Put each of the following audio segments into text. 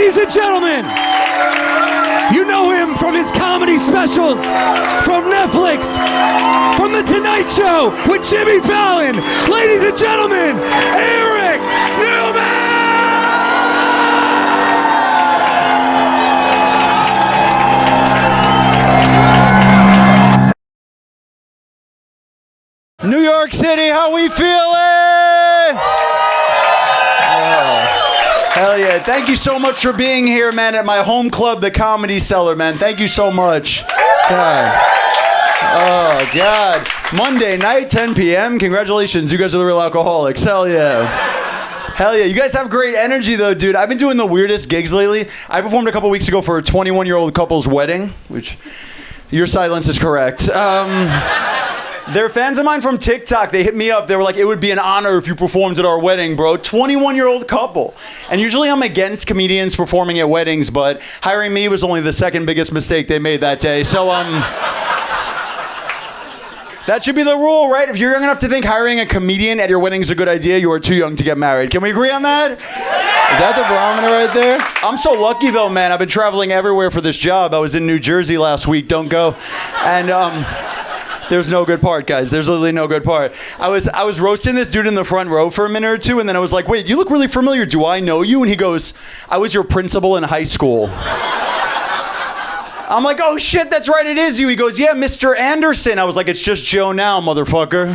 Ladies and gentlemen, you know him from his comedy specials, from Netflix, from The Tonight Show with Jimmy Fallon. Ladies and gentlemen, Eric Neumann! New York City, how we feeling? Hell yeah. Thank you so much for being here, man, at my home club, the Comedy Cellar, man. Thank you so much. God. Oh, God. Monday night, 10 p.m. Congratulations. You guys are the real alcoholics. Hell yeah. Hell yeah. You guys have great energy, though, dude. I've been doing the weirdest gigs lately. I performed a couple weeks ago for a 21-year-old couple's wedding, which your silence is correct. They're fans of mine from TikTok. They hit me up. They were like, it would be an honor if you performed at our wedding, bro. 21-year-old couple. And usually I'm against comedians performing at weddings, but hiring me was only the second biggest mistake they made that day. So, that should be the rule, right? If you're young enough to think hiring a comedian at your wedding is a good idea, you are too young to get married. Can we agree on that? Is that the barometer right there? I'm so lucky, though, man. I've been traveling everywhere for this job. I was in New Jersey last week. Don't go. And, there's no good part, guys. There's literally no good part. I was roasting this dude in the front row for a minute or two, and then I was like, wait, you look really familiar. Do I know you? And he goes, I was your principal in high school. I'm like, oh shit, that's right, it is you. He goes, yeah, Mr. Anderson. I was like, it's just Joe now, motherfucker.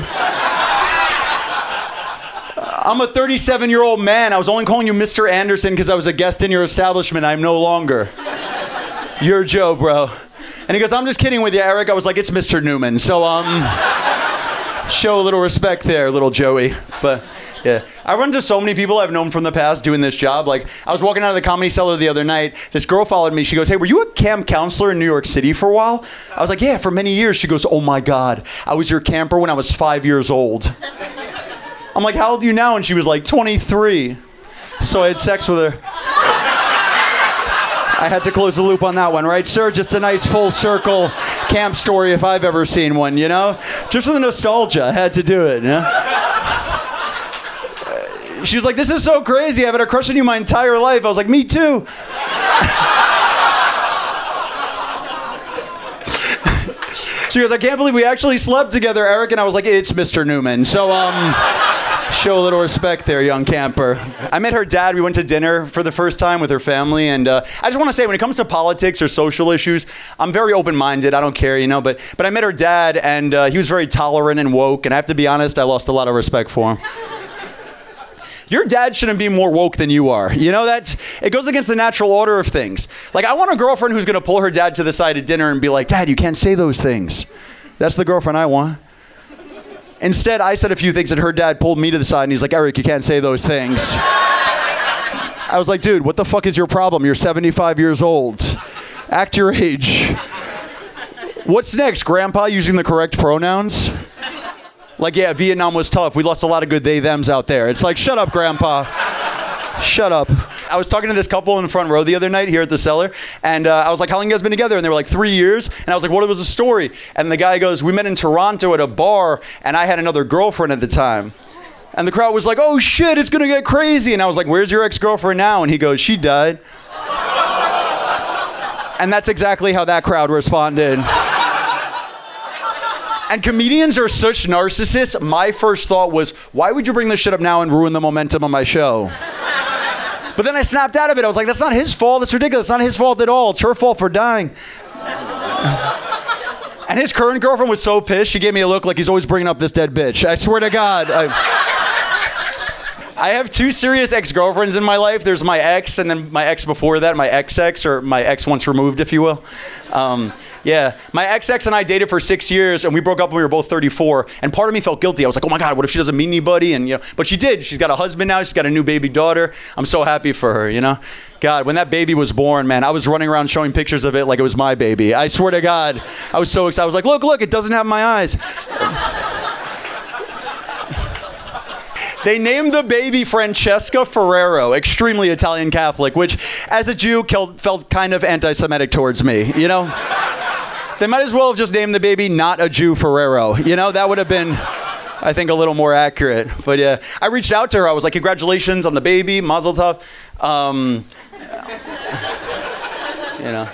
I'm a 37-year-old man. I was only calling you Mr. Anderson because I was a guest in your establishment. I'm no longer. You're Joe, bro. And he goes, I'm just kidding with you, Eric. I was like, it's Mr. Neumann. So, show a little respect there, little Joey. But, yeah. I run into so many people I've known from the past doing this job. Like, I was walking out of the Comedy Cellar the other night. This girl followed me. She goes, hey, were you a camp counselor in New York City for a while? I was like, yeah, for many years. She goes, oh, my God. I was your camper when I was 5 years old. I'm like, how old are you now? And she was like, 23. So I had sex with her. I had to close the loop on that one, right, sir? Just a nice full circle camp story if I've ever seen one, you know? Just for the nostalgia, I had to do it, you know? She was like, this is so crazy. I've had a crush on you my entire life. I was like, me too. She goes, I can't believe we actually slept together, Eric. And I was like, it's Mr. Neumann. So, show a little respect there, young camper. I met her dad. We went to dinner for the first time with her family. And I just want to say, when it comes to politics or social issues, I'm very open-minded. I don't care, you know. But I met her dad, and he was very tolerant and woke. And I have to be honest, I lost a lot of respect for him. Your dad shouldn't be more woke than you are. You know, it goes against the natural order of things. Like, I want a girlfriend who's going to pull her dad to the side at dinner and be like, Dad, you can't say those things. That's the girlfriend I want. Instead, I said a few things and her dad pulled me to the side and he's like, Eric, you can't say those things. I was like, dude, what the fuck is your problem? You're 75 years old. Act your age. What's next, Grandpa using the correct pronouns? Like, yeah, Vietnam was tough. We lost a lot of good they-thems out there. It's like, shut up, Grandpa. Shut up. I was talking to this couple in the front row the other night here at the Cellar, and I was like, how long you guys been together? And they were like, 3 years. And I was like, what was the story? And the guy goes, we met in Toronto at a bar, and I had another girlfriend at the time. And the crowd was like, oh shit, it's gonna get crazy. And I was like, where's your ex-girlfriend now? And he goes, she died. And that's exactly how that crowd responded. And comedians are such narcissists. My first thought was, why would you bring this shit up now and ruin the momentum of my show? But then I snapped out of it. I was like, that's not his fault. That's ridiculous. It's not his fault at all. It's her fault for dying. And his current girlfriend was so pissed, she gave me a look like he's always bringing up this dead bitch. I swear to God. I have two serious ex-girlfriends in my life. There's my ex, and then my ex before that, my ex-ex, or my ex once removed, if you will. Yeah, my ex-ex and I dated for 6 years, and we broke up when we were both 34, and part of me felt guilty. I was like, oh my God, what if she doesn't meet anybody? And, you know, but she did. She's got a husband now. She's got a new baby daughter. I'm so happy for her, you know? God, when that baby was born, man, I was running around showing pictures of it like it was my baby. I swear to God, I was so excited. I was like, look, it doesn't have my eyes. They named the baby Francesca Ferrero, extremely Italian Catholic, which, as a Jew, felt kind of anti-Semitic towards me, you know? They might as well have just named the baby Not a Jew Ferrero. You know, that would have been, I think, a little more accurate. But yeah, I reached out to her. I was like, congratulations on the baby, mazel tov. You know.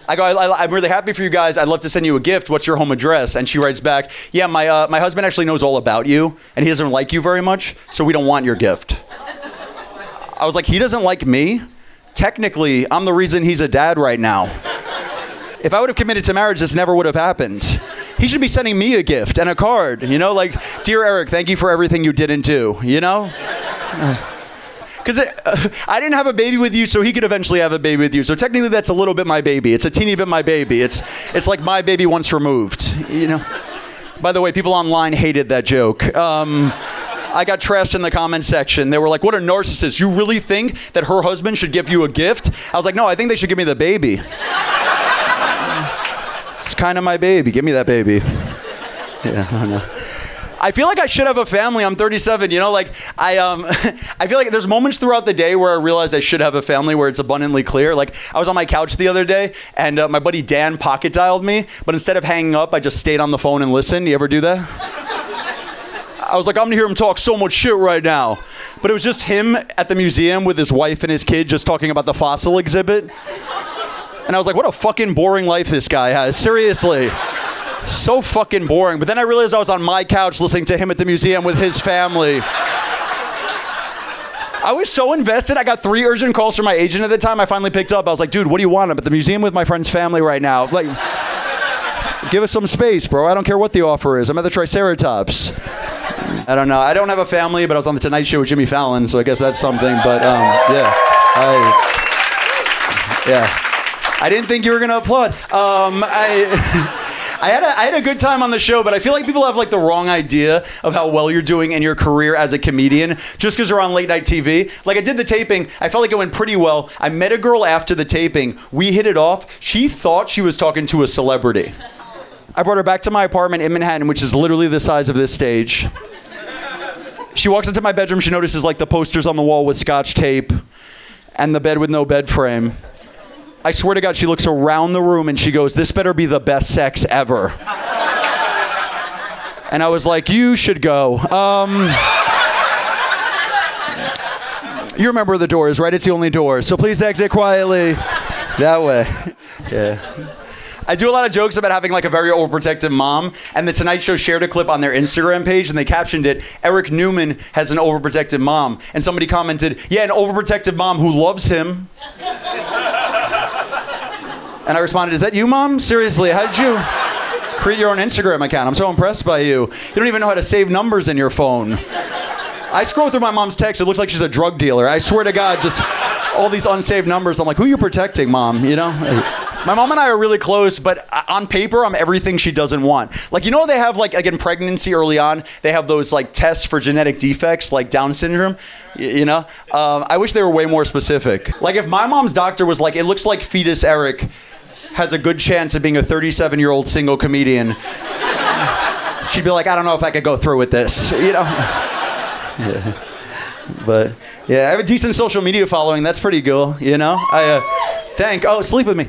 I go, I'm really happy for you guys. I'd love to send you a gift. What's your home address? And she writes back, yeah, my husband actually knows all about you, and he doesn't like you very much, so we don't want your gift. I was like, he doesn't like me? Technically, I'm the reason he's a dad right now. If I would have committed to marriage, this never would have happened. He should be sending me a gift and a card, you know? Like, dear Eric, thank you for everything you didn't do, you know? Because I didn't have a baby with you, so he could eventually have a baby with you. So technically, that's a little bit my baby. It's a teeny bit my baby. It's like my baby once removed, you know? By the way, people online hated that joke. I got trashed in the comment section. They were like, what a narcissist. You really think that her husband should give you a gift? I was like, no, I think they should give me the baby. It's kind of my baby. Give me that baby. Yeah, I don't know. I feel like I should have a family. I'm 37, you know, like I feel like there's moments throughout the day where I realize I should have a family where it's abundantly clear. Like I was on my couch the other day and my buddy Dan pocket dialed me, but instead of hanging up, I just stayed on the phone and listened. You ever do that? I was like, I'm gonna hear him talk so much shit right now. But it was just him at the museum with his wife and his kid just talking about the fossil exhibit. And I was like, what a fucking boring life this guy has. Seriously. So fucking boring. But then I realized I was on my couch listening to him at the museum with his family. I was so invested. I got 3 urgent calls from my agent at the time. I finally picked up. I was like, dude, what do you want? I'm at the museum with my friend's family right now. Like, give us some space, bro. I don't care what the offer is. I'm at the Triceratops. I don't know. I don't have a family, but I was on the Tonight Show with Jimmy Fallon, so I guess that's something. But yeah. I didn't think you were gonna applaud. I had a good time on the show, but I feel like people have like the wrong idea of how well you're doing in your career as a comedian just because you're on late night TV. Like I did the taping, I felt like it went pretty well. I met a girl after the taping. We hit it off. She thought she was talking to a celebrity. I brought her back to my apartment in Manhattan, which is literally the size of this stage. She walks into my bedroom. She notices like the posters on the wall with Scotch tape and the bed with no bed frame. I swear to God, she looks around the room and she goes, this better be the best sex ever. And I was like, you should go. You remember the doors, right? It's the only door. So please exit quietly. That way. Yeah. I do a lot of jokes about having like a very overprotective mom, and the Tonight Show shared a clip on their Instagram page and they captioned it, Eric Neumann has an overprotective mom. And somebody commented, yeah, an overprotective mom who loves him. And I responded, is that you, Mom? Seriously, how did you create your own Instagram account? I'm so impressed by you. You don't even know how to save numbers in your phone. I scroll through my mom's text. It looks like she's a drug dealer. I swear to God, just all these unsaved numbers. I'm like, who are you protecting, Mom? You know? My mom and I are really close, but on paper, I'm everything she doesn't want. Like, you know, they have like in pregnancy early on, they have those like tests for genetic defects, like Down syndrome, you know? I wish they were way more specific. Like if my mom's doctor was like, it looks like fetus Eric has a good chance of being a 37-year-old single comedian, she'd be like, I don't know if I could go through with this, you know? Yeah. But yeah, I have a decent social media following. That's pretty cool, you know? Sleep with me.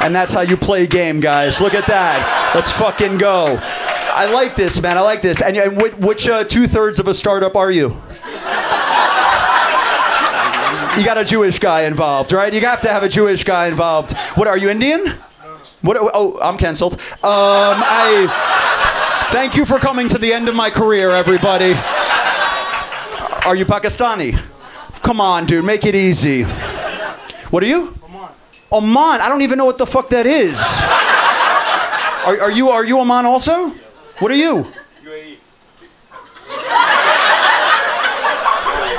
And that's how you play a game, guys. Look at that. Let's fucking go. I like this, man. I like this. And which 2/3 of a startup are you? You got a Jewish guy involved, right? You have to have a Jewish guy involved. What, are you Indian? What? Oh, I'm canceled. Thank you for coming to the end of my career, everybody. Are you Pakistani? Come on, dude, make it easy. What are you? Oman. Oman? I don't even know what the fuck that is. Are you Oman also? What are you? UAE.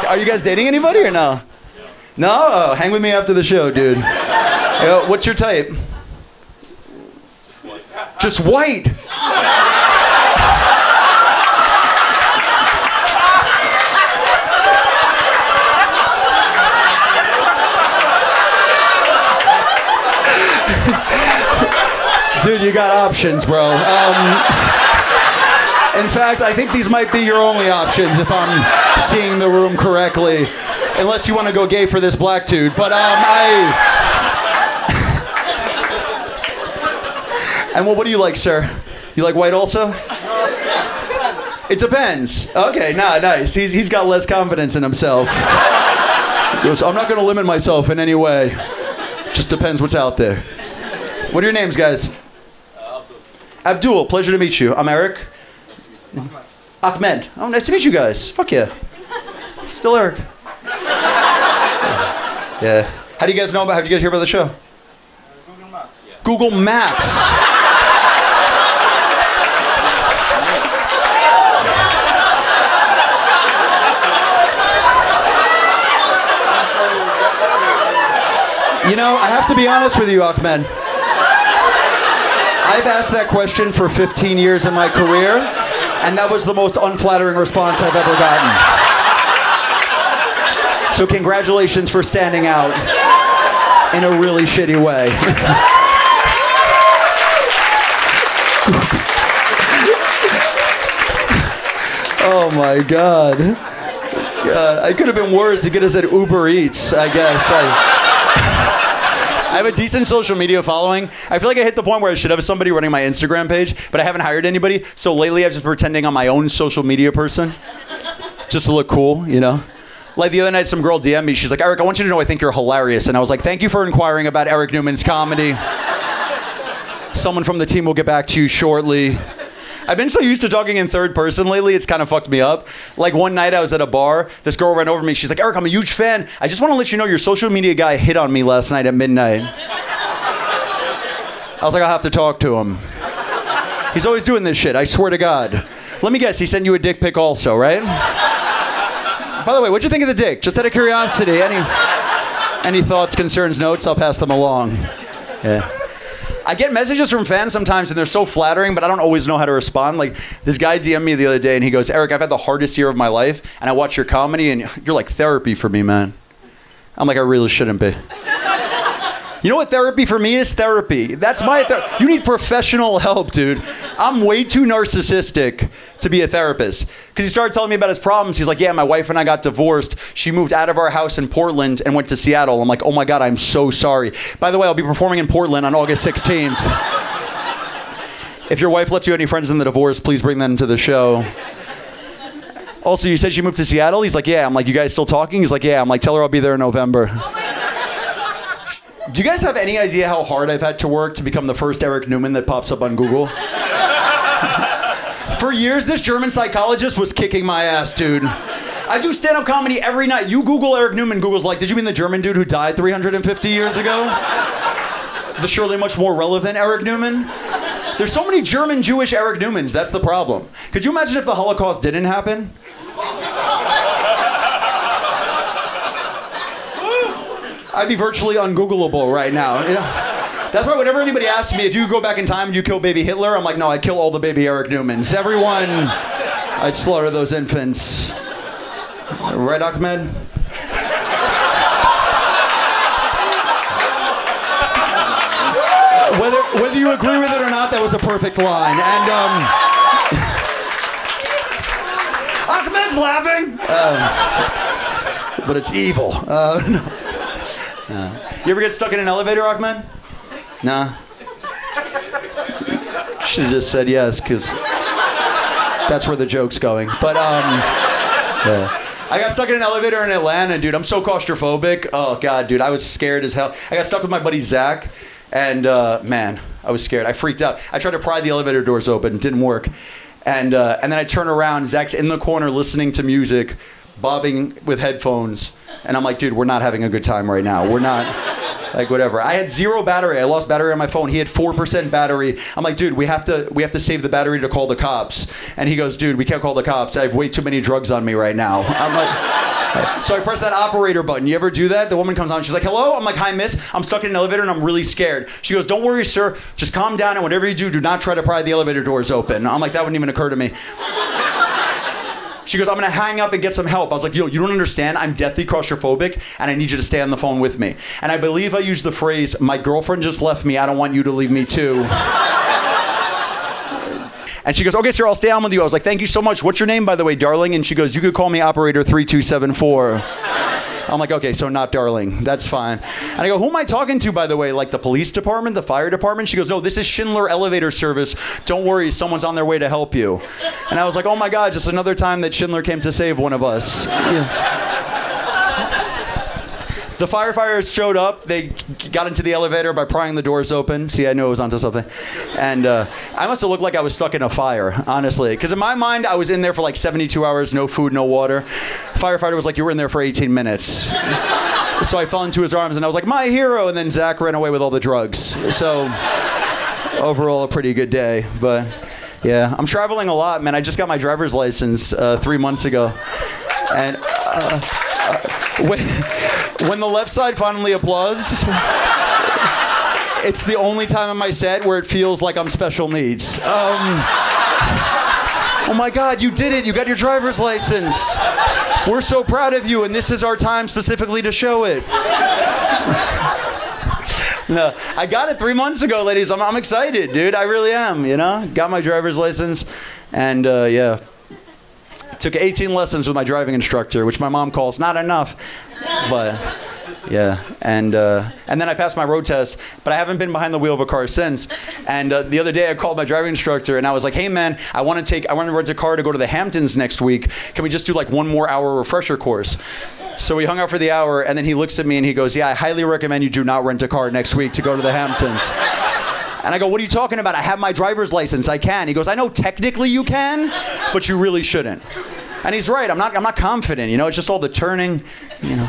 Are you guys dating anybody or no? No? Oh, hang with me after the show, dude. What's your type? Just white. Dude, you got options, bro. In fact, I think these might be your only options if I'm seeing the room correctly. Unless you want to go gay for this black dude. But And what do you like, sir? You like white also? It depends. Okay, nice. He's got less confidence in himself. He goes, I'm not going to limit myself in any way. Just depends what's out there. What are your names, guys? Abdul, pleasure to meet you. I'm Eric. Ahmed. Oh, nice to meet you guys. Fuck yeah. Still Eric. Yeah. How do you guys know about, how did you guys hear about the show? Google Maps. Yeah. Google Maps. You know, I have to be honest with you, Ahmed. I've asked that question for 15 years in my career, and that was the most unflattering response I've ever gotten. So congratulations for standing out in a really shitty way. Oh my God. God, I could have been worse. He could have said Uber Eats, I guess. I have a decent social media following. I feel like I hit the point where I should have somebody running my Instagram page, but I haven't hired anybody. So lately I've just been pretending I'm my own social media person. Just to look cool, you know? Like the other night, some girl DM'd me. She's like, Eric, I want you to know I think you're hilarious. And I was like, thank you for inquiring about Eric Newman's comedy. Someone from the team will get back to you shortly. I've been so used to talking in third person lately, it's kind of fucked me up. Like one night I was at a bar, this girl ran over me, she's like, Eric, I'm a huge fan. I just want to let you know your social media guy hit on me last night at midnight. I was like, I'll have to talk to him. He's always doing this shit, I swear to God. Let me guess, he sent you a dick pic also, right? By the way, what'd you think of the dick? Just out of curiosity, any thoughts, concerns, notes, I'll pass them along. Yeah. I get messages from fans sometimes and they're so flattering, but I don't always know how to respond. Like this guy DM'd me the other day and he goes, Eric, I've had the hardest year of my life and I watch your comedy and you're like therapy for me, man. I'm like, I really shouldn't be. You know what therapy for me is? Therapy. That's my you need professional help, dude. I'm way too narcissistic to be a therapist. Because he started telling me about his problems. He's like, yeah, my wife and I got divorced. She moved out of our house in Portland and went to Seattle. I'm like, oh my God, I'm so sorry. By the way, I'll be performing in Portland on August 16th. If your wife left you any friends in the divorce, please bring them to the show. Also, you said she moved to Seattle? He's like, yeah. I'm like, you guys still talking? He's like, yeah. I'm like, tell her I'll be there in November. Do you guys have any idea how hard I've had to work to become the first Eric Newman that pops up on Google? For years, this German psychologist was kicking my ass, dude. I do stand-up comedy every night. You Google Eric Newman, Google's like, did you mean the German dude who died 350 years ago? The surely much more relevant Eric Newman? There's so many German Jewish Eric Newmans, that's the problem. Could you imagine if the Holocaust didn't happen? I'd be virtually ungoogleable right now. You know? That's why whenever anybody asks me, if you go back in time, you kill baby Hitler? I'm like, no, I'd kill all the baby Eric Newmans. Everyone, I'd slaughter those infants. Right, Ahmed? Whether you agree with it or not, that was a perfect line. And Ahmed's laughing, but it's evil. No. You ever get stuck in an elevator, Ahmed? Nah. Should have just said yes, because that's where the joke's going. But, yeah. I got stuck in an elevator in Atlanta, dude. I'm so claustrophobic. Oh, God, dude. I was scared as hell. I got stuck with my buddy Zach, and, man, I was scared. I freaked out. I tried to pry the elevator doors open. It didn't work. And then I turn around. Zach's in the corner listening to music, bobbing with headphones. And I'm like, dude, we're not having a good time right now. We're not, like, whatever. I had 0 battery. I lost battery on my phone. He had 4% battery. I'm like, dude, we have to save the battery to call the cops. And he goes, dude, we can't call the cops. I have way too many drugs on me right now. I'm like, so I press that operator button. You ever do that? The woman comes on. She's like, hello? I'm like, hi, miss. I'm stuck in an elevator and I'm really scared. She goes, don't worry, sir. Just calm down. And whatever you do, do not try to pry the elevator doors open. I'm like, that wouldn't even occur to me. She goes, I'm going to hang up and get some help. I was like, yo, you don't understand. I'm deathly claustrophobic, and I need you to stay on the phone with me. And I believe I used the phrase, my girlfriend just left me. I don't want you to leave me too. And she goes, okay, sir, I'll stay on with you. I was like, thank you so much. What's your name, by the way, darling? And she goes, you could call me operator 3274. I'm like, okay, so not darling. That's fine. And I go, who am I talking to, by the way? Like the police department, the fire department? She goes, no, this is Schindler Elevator Service. Don't worry, someone's on their way to help you. And I was like, oh my God, just another time that Schindler came to save one of us. Yeah. The firefighters showed up. They got into the elevator by prying the doors open. See, I knew I was onto something. And I must have looked like I was stuck in a fire, honestly. Because in my mind, I was in there for like 72 hours, no food, no water. The firefighter was like, you were in there for 18 minutes. So I fell into his arms and I was like, my hero. And then Zach ran away with all the drugs. So overall, a pretty good day. But yeah, I'm traveling a lot, man. I just got my driver's license 3 months ago. And when the left side finally applauds, it's the only time in my set where it feels like I'm special needs. Oh my God, you did it. You got your driver's license. We're so proud of you, and this is our time specifically to show it. No, I got it 3 months ago, ladies. I'm excited, dude. I really am, you know? Got my driver's license, and yeah. Took 18 lessons with my driving instructor, which my mom calls not enough. But yeah, and then I passed my road test, but I haven't been behind the wheel of a car since. And the other day I called my driving instructor and I was like, hey man, I want to rent a car to go to the Hamptons next week. Can we just do like 1 more hour refresher course? So we hung out for the hour, and then he looks at me and he goes, yeah, I highly recommend you do not rent a car next week to go to the Hamptons. And I go, what are you talking about? I have my driver's license. I can. He goes, I know technically you can, but you really shouldn't. And he's right. I'm not confident. You know, it's just all the turning, you know,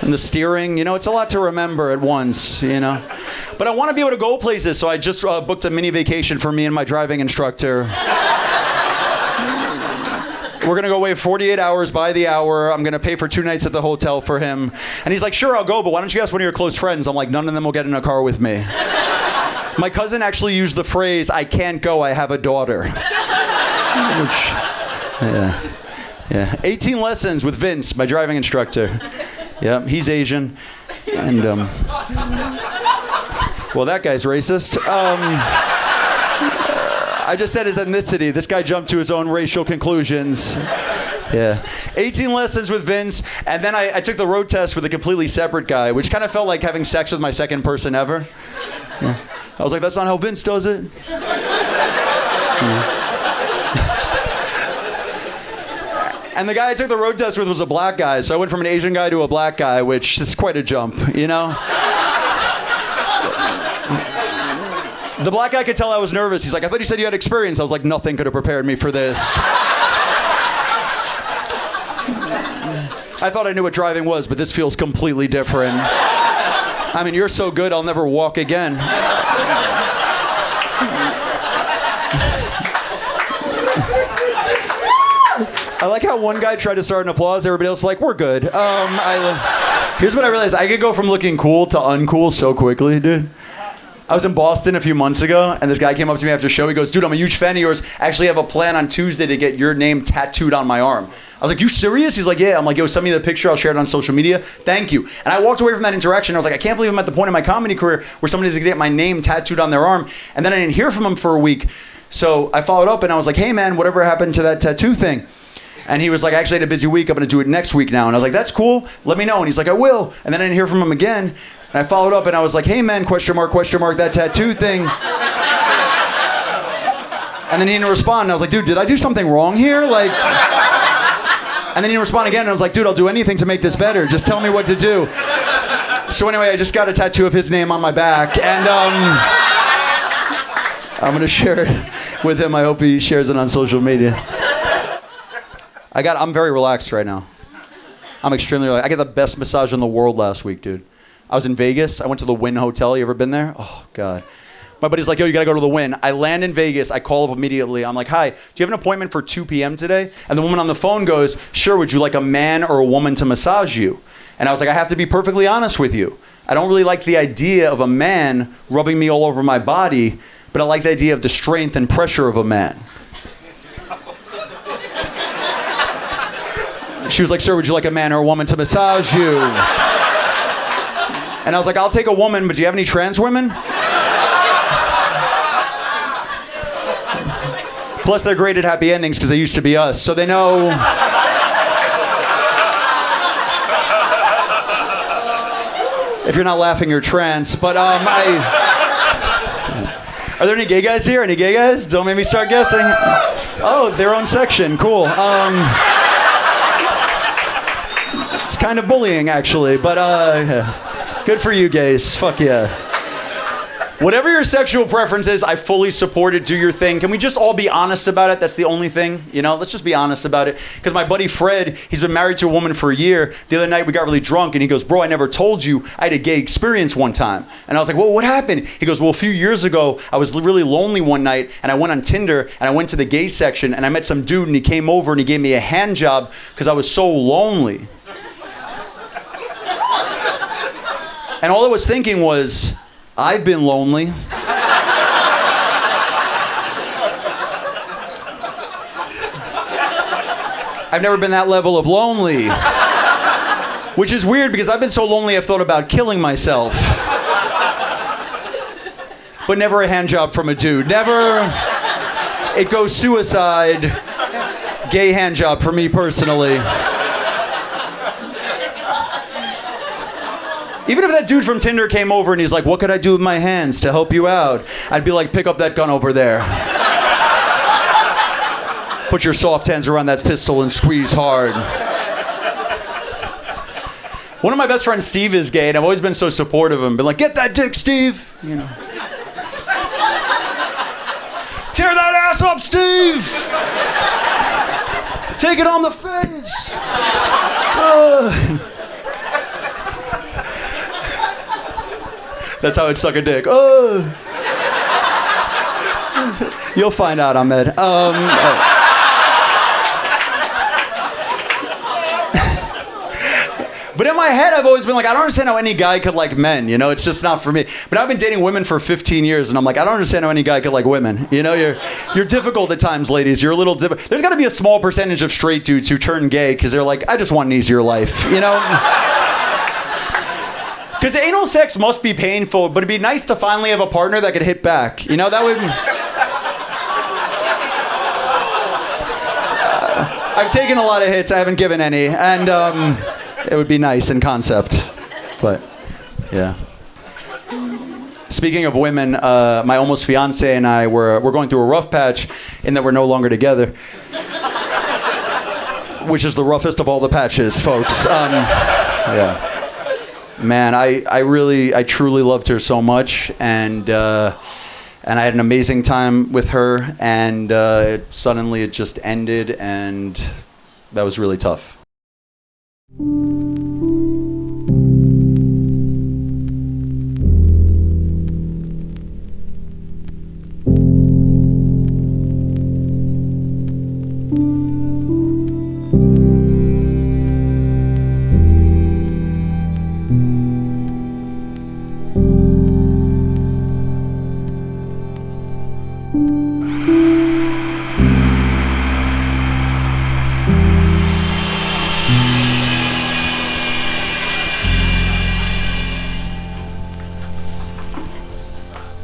and the steering. You know, it's a lot to remember at once. You know, but I want to be able to go places. So I just booked a mini vacation for me and my driving instructor. We're going to go away 48 hours by the hour. I'm going to pay for 2 nights at the hotel for him. And he's like, sure, I'll go, but why don't you ask one of your close friends? I'm like, none of them will get in a car with me. My cousin actually used the phrase, I can't go, I have a daughter. Which, yeah. 18 lessons with Vince, my driving instructor. Yeah, he's Asian. And, well, that guy's racist. I just said his ethnicity. This guy jumped to his own racial conclusions. Yeah. 18 lessons with Vince, and then I took the road test with a completely separate guy, which kind of felt like having sex with my second person ever. Yeah. I was like, that's not how Vince does it. Yeah. And the guy I took the road test with was a black guy, so I went from an Asian guy to a black guy, which is quite a jump, you know? The black guy could tell I was nervous. He's like, I thought you said you had experience. I was like, nothing could have prepared me for this. I thought I knew what driving was, but this feels completely different. I mean, you're so good, I'll never walk again. I like how one guy tried to start an applause, everybody else is like, we're good. Here's what I realized. I could go from looking cool to uncool so quickly, dude. I was in Boston a few months ago, and this guy came up to me after the show. He goes, dude, I'm a huge fan of yours. I actually have a plan on Tuesday to get your name tattooed on my arm. I was like, you serious? He's like, yeah. I'm like, yo, send me the picture. I'll share it on social media. Thank you. And I walked away from that interaction. I was like, I can't believe I'm at the point in my comedy career where somebody's going to get my name tattooed on their arm. And then I didn't hear from him for a week. So I followed up, and I was like, hey, man, whatever happened to that tattoo thing? And he was like, I actually had a busy week. I'm going to do it next week now. And I was like, that's cool. Let me know. And he's like, I will. And then I didn't hear from him again. And I followed up and I was like, hey man, question mark, that tattoo thing. And then he didn't respond. And I was like, dude, did I do something wrong here? Like, and then he didn't respond again. And I was like, dude, I'll do anything to make this better. Just tell me what to do. So anyway, I just got a tattoo of his name on my back. And I'm going to share it with him. I hope he shares it on social media. I'm very relaxed right now. I'm extremely relaxed. I got the best massage in the world last week, dude. I was in Vegas. I went to the Wynn Hotel. You ever been there? Oh, God. My buddy's like, yo, you got to go to the Wynn. I land in Vegas. I call up immediately. I'm like, hi, do you have an appointment for 2 p.m. today? And the woman on the phone goes, sure, would you like a man or a woman to massage you? And I was like, I have to be perfectly honest with you. I don't really like the idea of a man rubbing me all over my body, but I like the idea of the strength and pressure of a man. She was like, sir, would you like a man or a woman to massage you? And I was like, I'll take a woman, but do you have any trans women? Plus, they're great at happy endings because they used to be us, so they know. If you're not laughing, you're trans. But are there any gay guys here? Any gay guys? Don't make me start guessing. Oh, their own section. Cool. It's kind of bullying, actually, but yeah. Good for you, gays. Fuck yeah. Whatever your sexual preference is, I fully support it. Do your thing. Can we just all be honest about it? That's the only thing, you know? Let's just be honest about it. Because my buddy Fred, he's been married to a woman for a year. The other night we got really drunk and he goes, bro, I never told you I had a gay experience one time. And I was like, well, what happened? He goes, well, a few years ago, I was really lonely one night and I went on Tinder and I went to the gay section and I met some dude and he came over and he gave me a hand job because I was so lonely. And all I was thinking was, I've been lonely. I've never been that level of lonely. Which is weird because I've been so lonely I've thought about killing myself. But never a hand job from a dude. Never. It goes suicide. Gay hand job for me personally. Even if that dude from Tinder came over and he's like, what could I do with my hands to help you out? I'd be like, pick up that gun over there. Put your soft hands around that pistol and squeeze hard. One of my best friends, Steve, is gay, and I've always been so supportive of him. Been like, get that dick, Steve. You know. Tear that ass up, Steve. Take it on the face. That's how I'd suck a dick. You'll find out, Ahmed. But in my head, I've always been like, I don't understand how any guy could like men, you know? It's just not for me. But I've been dating women for 15 years, and I'm like, I don't understand how any guy could like women. You know, you're difficult at times, ladies. You're a little difficult. There's got to be a small percentage of straight dudes who turn gay because they're like, I just want an easier life, you know? Because anal sex must be painful, but it'd be nice to finally have a partner that could hit back. You know, that would... I've taken a lot of hits, I haven't given any, and it would be nice in concept, but yeah. Speaking of women, my almost fiance and I, we're going through a rough patch in that we're no longer together. Which is the roughest of all the patches, folks. Yeah. Man, I truly loved her so much, and I had an amazing time with her, and suddenly it just ended, and that was really tough.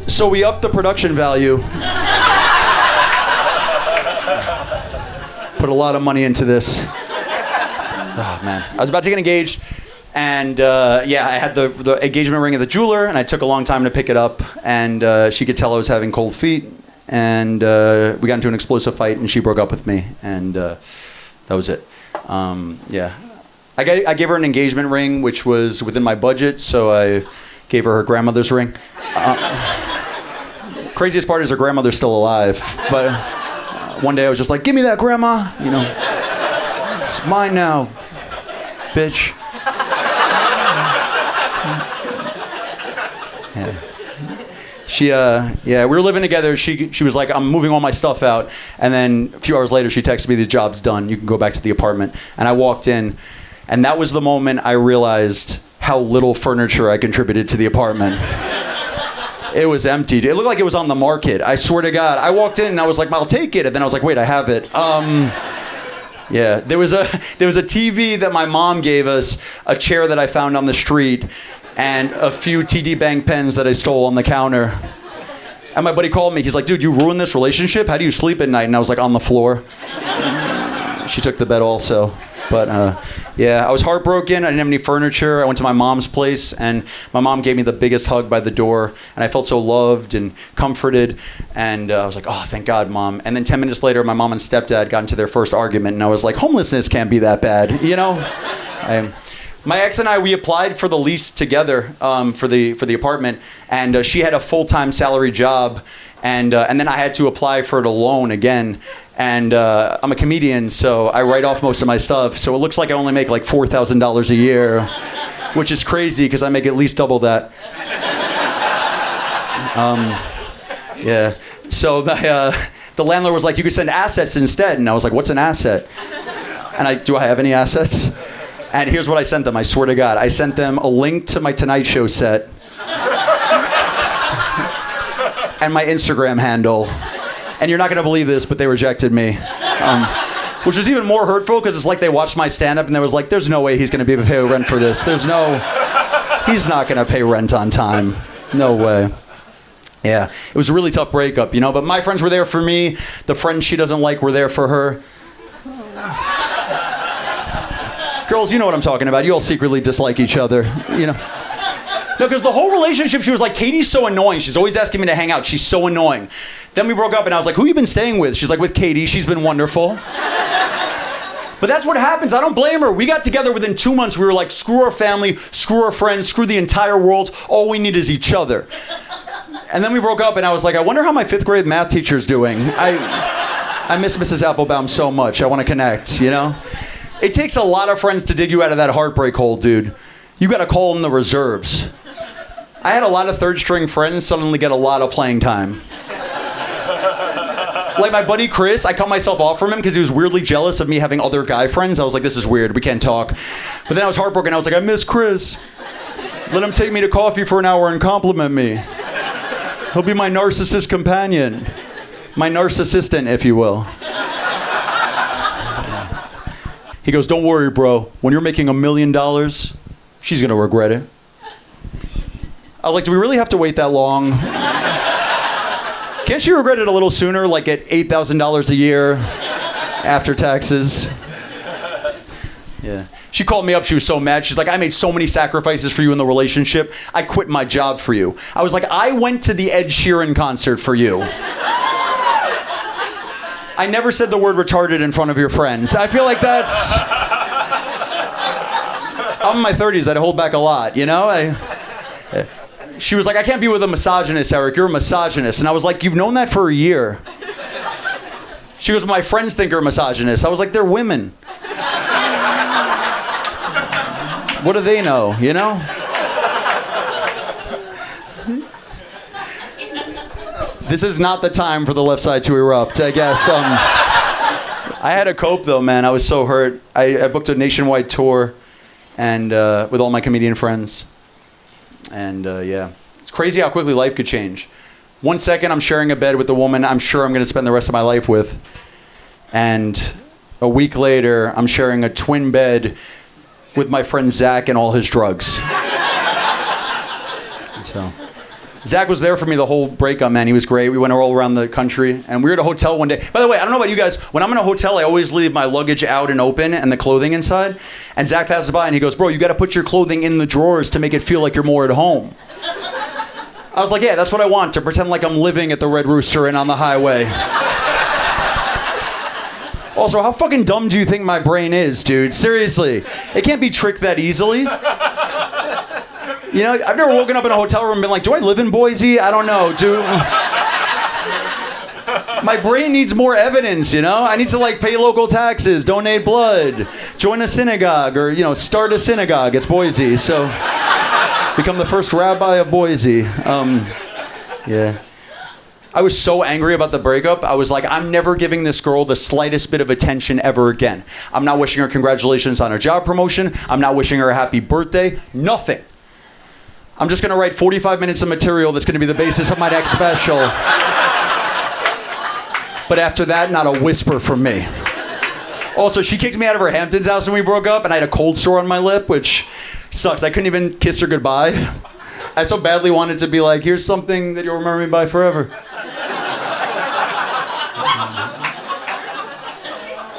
So we upped the production value. Put a lot of money into this. Oh, man. I was about to get engaged, and yeah, I had the engagement ring at the jeweler, and I took a long time to pick it up, and she could tell I was having cold feet, and we got into an explosive fight, and she broke up with me, and that was it. Yeah. I gave her an engagement ring, which was within my budget, so I gave her grandmother's ring. Craziest part is her grandmother's still alive, but one day I was just like, give me that, grandma, you know, it's mine now, bitch. Yeah. Yeah, we were living together. She was like, I'm moving all my stuff out, and then a few hours later she texted me, the job's done, you can go back to the apartment. And I walked in, and that was the moment I realized how little furniture I contributed to the apartment. It was emptied. It looked like it was on the market. I swear to God. I walked in and I was like, I'll take it. And then I was like, wait, I have it. Yeah, there was a TV that my mom gave us, a chair that I found on the street, and a few TD Bank pens that I stole on the counter. And my buddy called me. He's like, dude, you ruined this relationship? How do you sleep at night? And I was like, on the floor. She took the bed also. But yeah, I was heartbroken. I didn't have any furniture. I went to my mom's place, and my mom gave me the biggest hug by the door, and I felt so loved and comforted. And I was like, oh, thank God, Mom. And then 10 minutes later, my mom and stepdad got into their first argument, and I was like, homelessness can't be that bad, you know? My ex and I, we applied for the lease together for the apartment, and she had a full-time salary job, and then I had to apply for the loan again. And I'm a comedian, so I write off most of my stuff. So it looks like I only make like $4,000 a year, which is crazy because I make at least double that. Yeah. So the landlord was like, "You could send assets instead," and I was like, "What's an asset?" And do I have any assets? And here's what I sent them. I swear to God, I sent them a link to my Tonight Show set and my Instagram handle. And you're not gonna believe this, but they rejected me. Which was even more hurtful because it's like they watched my stand-up and they was like, "There's no way he's gonna be able to pay rent for this. He's not gonna pay rent on time. No way." Yeah, it was a really tough breakup, you know, but my friends were there for me. The friends she doesn't like were there for her. Girls, you know what I'm talking about. You all secretly dislike each other, you know. No, because the whole relationship, she was like, "Katie's so annoying. She's always asking me to hang out. She's so annoying." Then we broke up and I was like, "Who you been staying with?" She's like, "With Katie. She's been wonderful." But that's what happens. I don't blame her. We got together within 2 months. We were like, screw our family, screw our friends, screw the entire world. All we need is each other. And then we broke up and I was like, I wonder how my 5th grade math teacher's doing. I miss Mrs. Applebaum so much. I want to connect, you know? It takes a lot of friends to dig you out of that heartbreak hole, dude. You got to call in the reserves. I had a lot of 3rd string friends suddenly get a lot of playing time. Like my buddy Chris, I cut myself off from him because he was weirdly jealous of me having other guy friends. I was like, this is weird, we can't talk. But then I was heartbroken. I was like, I miss Chris. Let him take me to coffee for an hour and compliment me. He'll be my narcissist companion. My narcissistant, if you will. He goes, "Don't worry, bro. When you're making $1 million, she's gonna regret it." I was like, do we really have to wait that long? Can't she regret it a little sooner, like at $8,000 a year after taxes? Yeah. She called me up. She was so mad. She's like, "I made so many sacrifices for you in the relationship. I quit my job for you." I was like, "I went to the Ed Sheeran concert for you. I never said the word retarded in front of your friends." I feel like that's... I'm in my 30s. I'd hold back a lot, you know? She was like, "I can't be with a misogynist, Eric. You're a misogynist." And I was like, "You've known that for a year." She goes, "My friends think you're a misogynist." I was like, "They're women. What do they know, you know?" This is not the time for the left side to erupt, I guess. I had to cope, though, man. I was so hurt. I booked a nationwide tour and with all my comedian friends. And, yeah. It's crazy how quickly life could change. 1 second, I'm sharing a bed with a woman I'm sure I'm going to spend the rest of my life with. And a week later, I'm sharing a twin bed with my friend Zach and all his drugs. So, Zach was there for me the whole breakup, man. He was great. We went all around the country, and we were at a hotel one day. By the way, I don't know about you guys. When I'm in a hotel, I always leave my luggage out and open and the clothing inside. And Zach passes by, and he goes, "Bro, you got to put your clothing in the drawers to make it feel like you're more at home." I was like, "Yeah, that's what I want, to pretend like I'm living at the Red Rooster and on the highway." Also, how fucking dumb do you think my brain is, dude? Seriously. It can't be tricked that easily. You know, I've never woken up in a hotel room and been like, do I live in Boise? I don't know, dude. My brain needs more evidence, you know? I need to, like, pay local taxes, donate blood, join a synagogue, or, you know, start a synagogue. It's Boise, so become the first rabbi of Boise. Yeah. I was so angry about the breakup. I was like, I'm never giving this girl the slightest bit of attention ever again. I'm not wishing her congratulations on her job promotion. I'm not wishing her a happy birthday. Nothing. I'm just going to write 45 minutes of material that's going to be the basis of my next special. But after that, not a whisper from me. Also, she kicked me out of her Hamptons house when we broke up, and I had a cold sore on my lip, which sucks. I couldn't even kiss her goodbye. I so badly wanted to be like, here's something that you'll remember me by forever.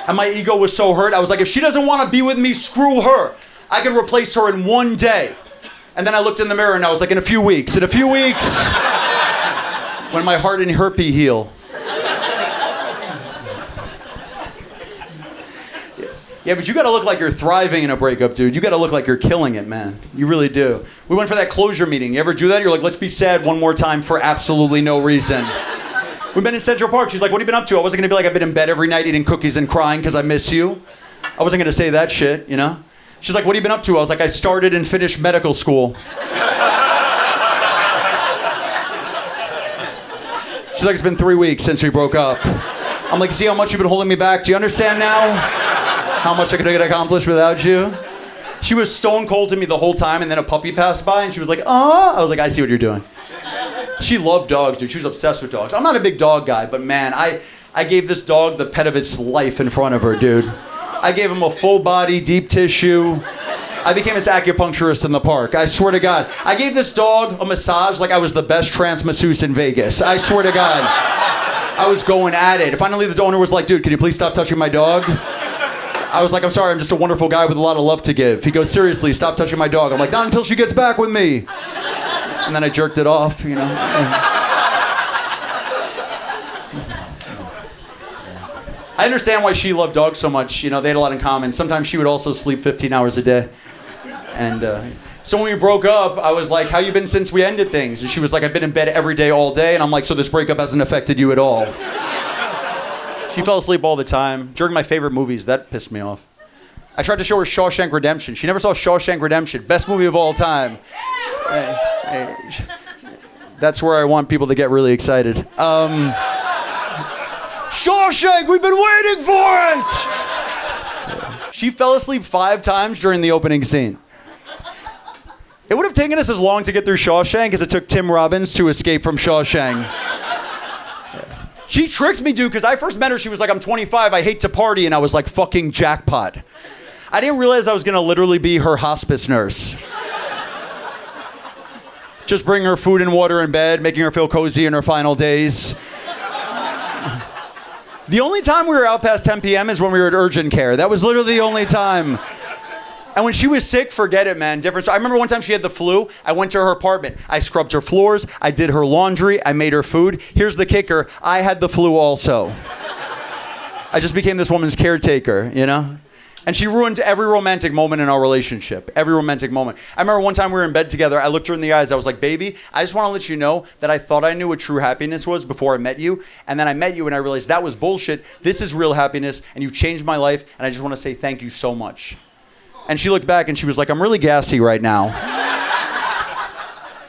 And my ego was so hurt. I was like, if she doesn't want to be with me, screw her. I can replace her in one day. And then I looked in the mirror and I was like, in a few weeks, when my heart and herpes heal. Yeah, Yeah, but you gotta look like you're thriving in a breakup, dude. You gotta look like you're killing it, man. You really do. We went for that closure meeting. You ever do that? You're like, let's be sad one more time for absolutely no reason. We've been in Central Park. She's like, what have you been up to? I wasn't gonna be like, I've been in bed every night eating cookies and crying because I miss you. I wasn't gonna say that shit, you know? She's like, what have you been up to? I was like, I started and finished medical school. She's like, it's been 3 weeks since we broke up. I'm like, see how much you've been holding me back? Do you understand now how much I could have accomplished without you? She was stone cold to me the whole time, and then a puppy passed by, and she was like, oh. I was like, I see what you're doing. She loved dogs, dude. She was obsessed with dogs. I'm not a big dog guy, but man, I gave this dog the pet of its life in front of her, dude. I gave him a full body, deep tissue. I became its acupuncturist in the park. I swear to God. I gave this dog a massage like I was the best trance masseuse in Vegas. I swear to God. I was going at it. Finally, the owner was like, dude, can you please stop touching my dog? I was like, I'm sorry, I'm just a wonderful guy with a lot of love to give. He goes, seriously, stop touching my dog. I'm like, not until she gets back with me. And then I jerked it off, you know. I understand why she loved dogs so much. You know, they had a lot in common. Sometimes she would also sleep 15 hours a day. And so when we broke up, I was like, how you been since we ended things? And she was like, I've been in bed every day, all day. And I'm like, so this breakup hasn't affected you at all? She fell asleep all the time. During my favorite movies, that pissed me off. I tried to show her Shawshank Redemption. She never saw Shawshank Redemption. Best movie of all time. Hey, that's where I want people to get really excited. Shawshank, we've been waiting for it! She fell asleep 5 times during the opening scene. It would have taken us as long to get through Shawshank as it took Tim Robbins to escape from Shawshank. She tricked me, dude, because I first met her, she was like, I'm 25, I hate to party, and I was like, fucking jackpot. I didn't realize I was gonna literally be her hospice nurse. Just bring her food and water in bed, making her feel cozy in her final days. The only time we were out past 10 p.m. is when we were at urgent care. That was literally the only time. And when she was sick, forget it, man. Different. I remember one time she had the flu. I went to her apartment. I scrubbed her floors. I did her laundry. I made her food. Here's the kicker. I had the flu also. I just became this woman's caretaker, you know? And she ruined every romantic moment in our relationship. Every romantic moment. I remember one time we were in bed together. I looked her in the eyes. I was like, baby, I just want to let you know that I thought I knew what true happiness was before I met you. And then I met you and I realized that was bullshit. This is real happiness. And you changed my life. And I just want to say thank you so much. And she looked back and she was like, I'm really gassy right now.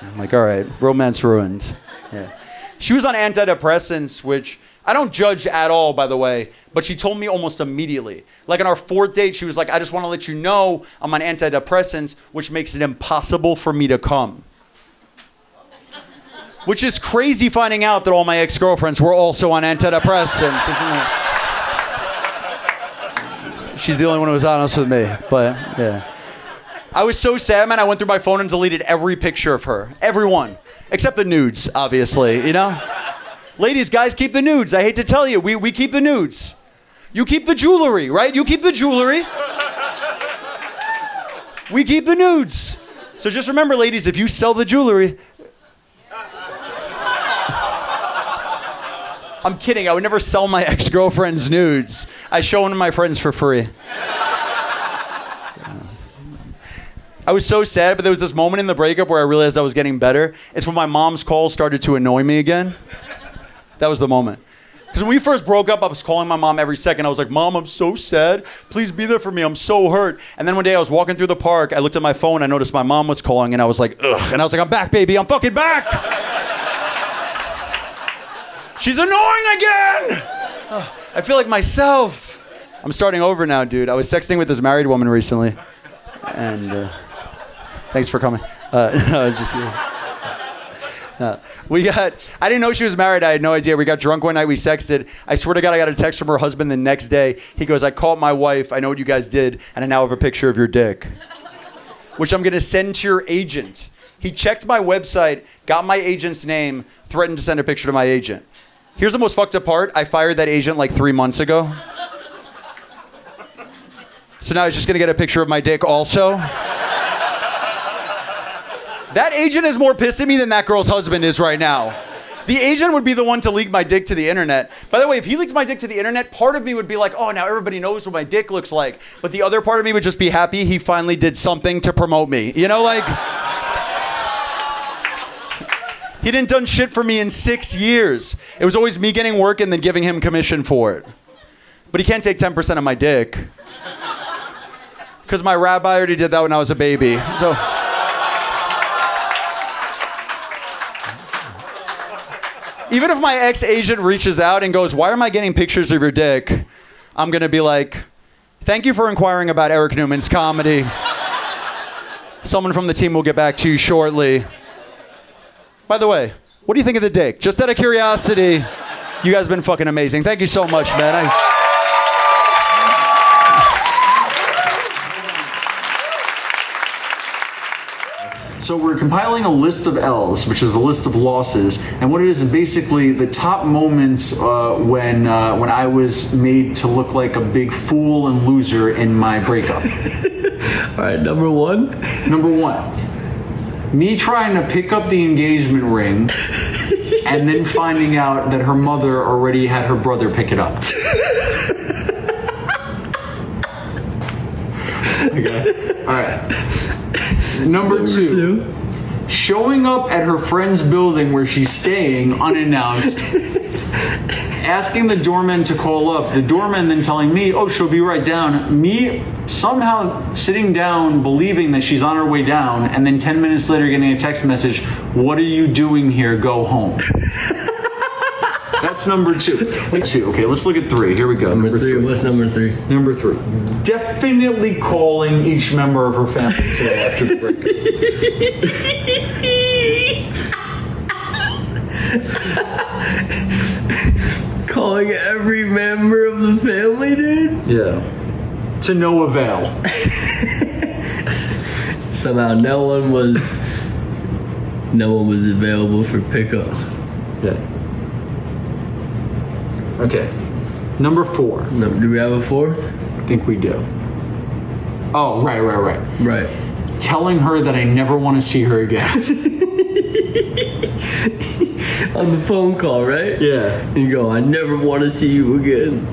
I'm like, all right, romance ruined. Yeah. She was on antidepressants, which I don't judge at all, by the way, but she told me almost immediately. Like on our 4th date, she was like, I just want to let you know I'm on antidepressants, which makes it impossible for me to come. Which is crazy finding out that all my ex-girlfriends were also on antidepressants, isn't it? She's the only one who was honest with me, but yeah. I was so sad, man, I went through my phone and deleted every picture of her. Everyone. Except the nudes, obviously, you know? Ladies, guys, keep the nudes. I hate to tell you, we keep the nudes. You keep the jewelry, right? You keep the jewelry. We keep the nudes. So just remember, ladies, if you sell the jewelry... I'm kidding, I would never sell my ex-girlfriend's nudes. I show them to my friends for free. I was so sad, but there was this moment in the breakup where I realized I was getting better. It's when my mom's calls started to annoy me again. That was the moment. Because when we first broke up, I was calling my mom every second. I was like, Mom, I'm so sad. Please be there for me. I'm so hurt. And then one day I was walking through the park. I looked at my phone. I noticed my mom was calling, and I was like, ugh. And I was like, I'm back, baby. I'm fucking back. She's annoying again. I feel like myself. I'm starting over now, dude. I was texting with this married woman recently. And thanks for coming. No, it's just... I didn't know she was married. I had no idea. We got drunk one night. We sexted. I swear to God, I got a text from her husband the next day. He goes, I caught my wife. I know what you guys did. And I now have a picture of your dick, which I'm going to send to your agent. He checked my website, got my agent's name, threatened to send a picture to my agent. Here's the most fucked up part. I fired that agent like 3 months ago. So now he's just going to get a picture of my dick also. That agent is more pissed at me than that girl's husband is right now. The agent would be the one to leak my dick to the internet. By the way, if he leaks my dick to the internet, part of me would be like, oh, now everybody knows what my dick looks like. But the other part of me would just be happy he finally did something to promote me. You know, like... He didn't done shit for me in 6 years. It was always me getting work and then giving him commission for it. But he can't take 10% of my dick. Because my rabbi already did that when I was a baby. So... Even if my ex-agent reaches out and goes, why am I getting pictures of your dick? I'm going to be like, thank you for inquiring about Eric Newman's comedy. Someone from the team will get back to you shortly. By the way, what do you think of the dick? Just out of curiosity, you guys have been fucking amazing. Thank you so much, man. So we're compiling a list of L's, which is a list of losses, and what it is basically the top moments when I was made to look like a big fool and loser in my breakup. All right, number one. Number one, me trying to pick up the engagement ring and then finding out that her mother already had her brother pick it up. Okay. All right. Number two, showing up at her friend's building where she's staying unannounced, asking the doorman to call up, the doorman then telling me, oh, she'll be right down, me somehow sitting down believing that she's on her way down, and then 10 minutes later getting a text message, what are you doing here? Go home. That's number two. Okay, let's look at three. Here we go. Number three. What's number three? Number three. Definitely calling each member of her family today after the break. Calling every member of the family, dude? Yeah. To no avail. Somehow no one was available for pickup. Yeah. Okay. Number four. Do we have a fourth? I think we do. Oh, right. Right. Telling her that I never want to see her again. On the phone call, right? Yeah. You go, I never want to see you again.